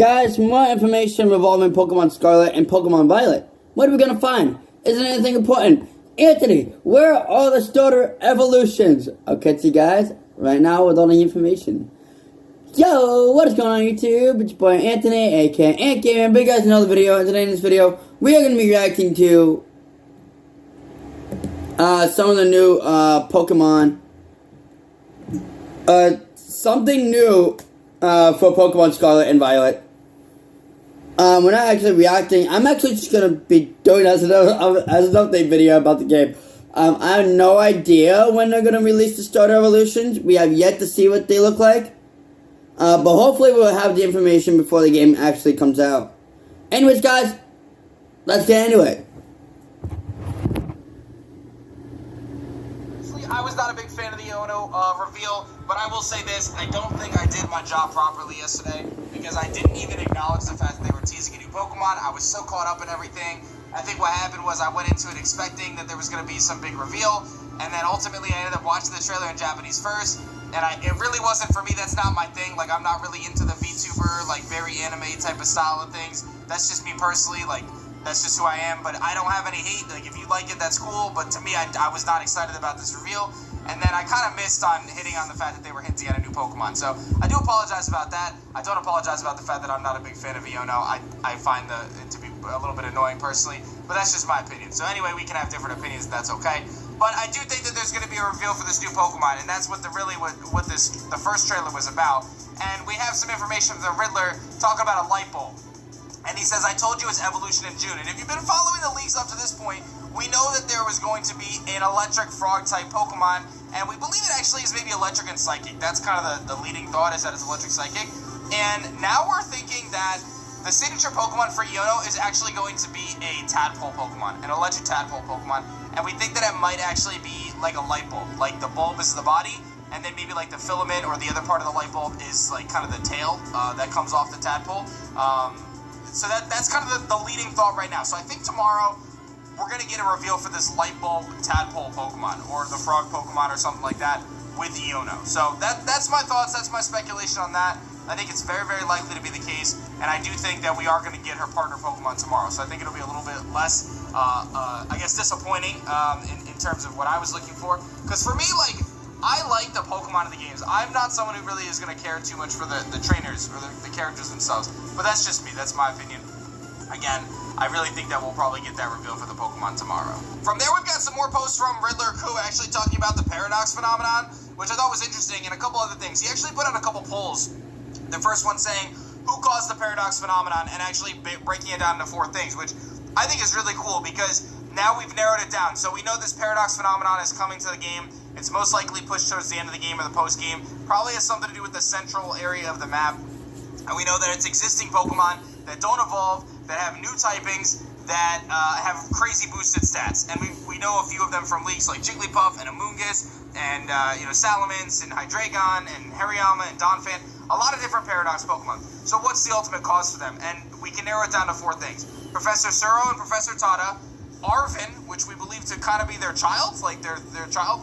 Guys, more information revolving Pokemon Scarlet and Pokemon Violet. What are we gonna find? Isn't anything important? Anthony, where are all the starter evolutions? I'll catch you guys right now with all the information. Yo, what is going on YouTube? It's your boy Anthony, aka Ant Gamer, and big guys, another video. And today in this video, we are gonna be reacting to some of the new Pokemon. Something new for Pokemon Scarlet and Violet. We're not actually reacting. I'm actually just gonna be doing as an update video about the game. I have no idea when they're gonna release the starter evolutions. We have yet to see what they look like. But hopefully we'll have the information before the game actually comes out. Anyways, guys, let's get into it. I was not a big fan of the Ono reveal, but I will say this, I don't think I did my job properly yesterday, because I didn't even acknowledge the fact that they were teasing a new Pokemon. I was so caught up in everything. I think what happened was I went into it expecting that there was going to be some big reveal, and then ultimately I ended up watching the trailer in Japanese first, and it really wasn't for me. That's not my thing. Like, I'm not really into the VTuber, like, very anime type of style of things. That's just me personally, like, that's just who I am, but I don't have any hate. Like, if you like it, that's cool, but to me, I was not excited about this reveal, and then I kind of missed on hitting on the fact that they were hinting at a new Pokemon, so I do apologize about that. I don't apologize about the fact that I'm not a big fan of Iono. I find it to be a little bit annoying personally, but that's just my opinion. So anyway, we can have different opinions, and that's okay. But I do think that there's going to be a reveal for this new Pokemon, and that's what the first trailer was about. And we have some information from the Riddler talking about a light bulb. And he says, I told you it's evolution in June. And if you've been following the leaks up to this point, we know that there was going to be an electric frog-type Pokemon, and we believe it actually is maybe electric and psychic. That's kind of the leading thought, is that it's electric psychic. And now we're thinking that the signature Pokemon for Iono is actually going to be a tadpole Pokemon, an electric tadpole Pokemon. And we think that it might actually be like a light bulb. Like, the bulb is the body, and then maybe like the filament or the other part of the light bulb is like kind of the tail that comes off the tadpole. So that's kind of the leading thought right now. So I think tomorrow we're going to get a reveal for this light bulb tadpole Pokemon, or the frog Pokemon, or something like that with Iono. So that's my thoughts. That's my speculation on that. I think it's very, very likely to be the case, and I do think that we are going to get her partner Pokemon tomorrow. So I think it'll be a little bit less, I guess, disappointing in terms of what I was looking for. Because for me, like, I like the Pokemon in the games. I'm not someone who really is going to care too much for the trainers or the characters themselves. But that's just me. That's my opinion. Again, I really think that we'll probably get that reveal for the Pokemon tomorrow. From there, we've got some more posts from Riddler Koo actually talking about the paradox phenomenon, which I thought was interesting, and a couple other things. He actually put out a couple polls. The first one saying, who caused the paradox phenomenon, and actually breaking it down into 4 things, which I think is really cool, because now we've narrowed it down. So we know this paradox phenomenon is coming to the game. It's most likely pushed towards the end of the game or the post-game. Probably has something to do with the central area of the map. And we know that it's existing Pokemon that don't evolve, that have new typings, that have crazy boosted stats. And we know a few of them from leaks, like Jigglypuff and Amoonguss, and Salamence, and Hydreigon, and Hariyama, and Donphan. A lot of different paradox Pokemon. So what's the ultimate cause for them? And we can narrow it down to 4 things. Professor Suro and Professor Tada, Arvin, which we believe to kind of be their child, like their child,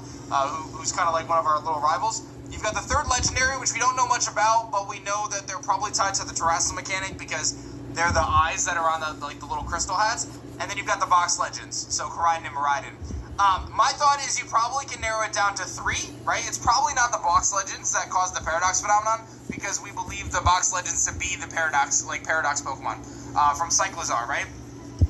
who's kind of like one of our little rivals. You've got the 3rd legendary, which we don't know much about, but we know that they're probably tied to the Terrestrial mechanic because they're the eyes that are on the little crystal hats. And then you've got the box legends, so Koraidon and Miraidon. My thought is you probably can narrow it down to 3, right? It's probably not the box legends that caused the paradox phenomenon, because we believe the box legends to be the paradox Pokemon from Cyclizar, right?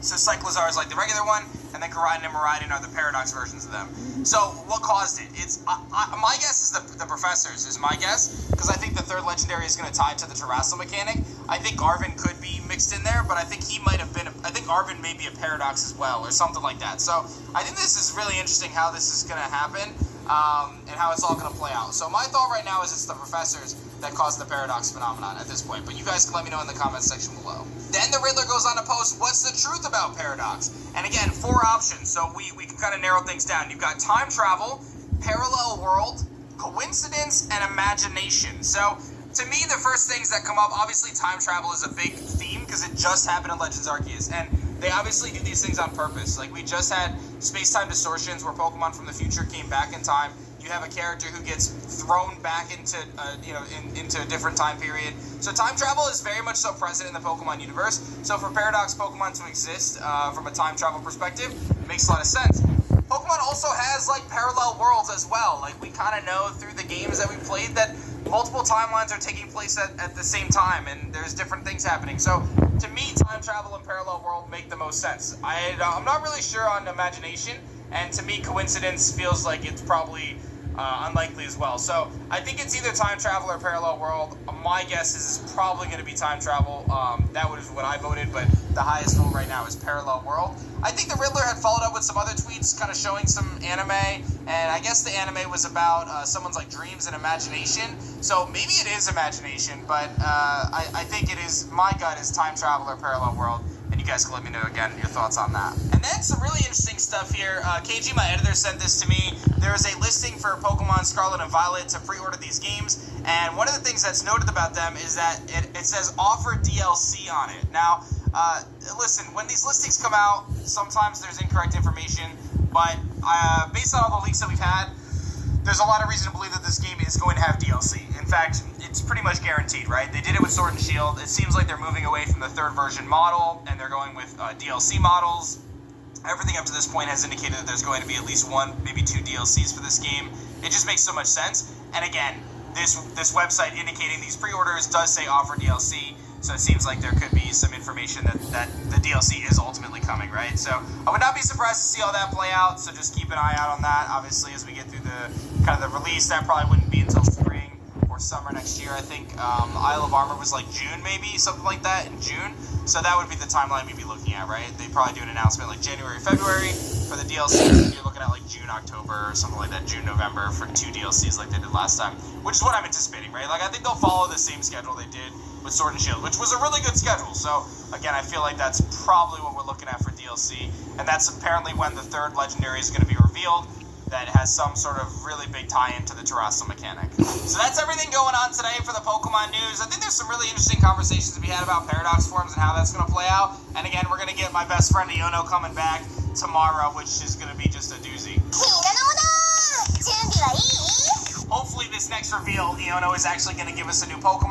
So Cyclizar is like the regular one, and then Koraidon and Miraidon are the paradox versions of them. So what caused it? It's my guess is the professors is my guess, because I think the 3rd legendary is going to tie to the Terrestrial mechanic. I think Arvin could be mixed in there, but I think he might have been. I think Arvin may be a paradox as well, or something like that. So I think this is really interesting how this is going to happen, and how it's all going to play out. So my thought right now is it's the professors that caused the paradox phenomenon at this point, but you guys can let me know in the comments section below. Then the Riddler goes on to post, what's the truth about paradox? And again, 4 options, so we can kind of narrow things down. You've got time travel, parallel world, coincidence, and imagination. So to me, the first things that come up, obviously time travel is a big theme because it just happened in Legends Arceus, and they obviously do these things on purpose. Like, we just had space-time distortions where Pokemon from the future came back in time. You you have a character who gets thrown back into, into a different time period. So time travel is very much so present in the Pokemon universe. So for Paradox Pokemon to exist from a time travel perspective, it makes a lot of sense. Pokemon also has like parallel worlds as well. Like we kind of know through the games that we played that multiple timelines are taking place at the same time, and there's different things happening. So to me, time travel and parallel world make the most sense. I'm not really sure on imagination, and to me, coincidence feels like it's probably unlikely as well. So I think it's either time travel or parallel world. My guess is it's probably going to be time travel. That was what I voted, but the highest vote right now is parallel world. I think the Riddler had followed up with some other tweets kind of showing some anime, and I guess the anime was about someone's like dreams and imagination. So maybe it is imagination, but I think it is, my gut is time travel or parallel world. And you guys can let me know again your thoughts on that. And then some really interesting stuff here. KG, my editor, sent this to me. There is a listing for Pokemon Scarlet and Violet to pre-order these games. And one of the things that's noted about them is that it says offer DLC on it. Now, listen, when these listings come out, sometimes there's incorrect information. But based on all the leaks that we've had, there's a lot of reason to believe that this game is going to have DLC. In fact, it's pretty much guaranteed, right? They did it with Sword and Shield. It seems like they're moving away from the third version model, and they're going with DLC models. Everything up to this point has indicated that there's going to be at least one, maybe two DLCs for this game. It just makes so much sense. And again, this website indicating these pre-orders does say offer DLC, so it seems like there could be some information that the DLC is ultimately coming, right? So I would not be surprised to see all that play out, so just keep an eye out on that. Obviously, as we get through the kind of the release, that probably wouldn't be until spring or summer next year. I think Isle of Armor was like June, maybe, something like that, in June. So that would be the timeline we'd be looking at, right? They'd probably do an announcement like January, February for the DLC. You're looking at like June, October, or something like that, June, November for 2 DLCs like they did last time, which is what I'm anticipating, right? Like I think they'll follow the same schedule they did with Sword and Shield, which was a really good schedule. So again, I feel like that's probably what we're looking at for DLC, and that's apparently when the third legendary is going to be revealed. That has some sort of really big tie-in to the Terrestrial mechanic. So that's everything going on today for the Pokemon news. I think there's some really interesting conversations to be had about Paradox forms and how that's going to play out. And again, we're going to get my best friend Iono coming back tomorrow, which is going to be just a doozy. Hopefully this next reveal, Iono is actually going to give us a new Pokemon.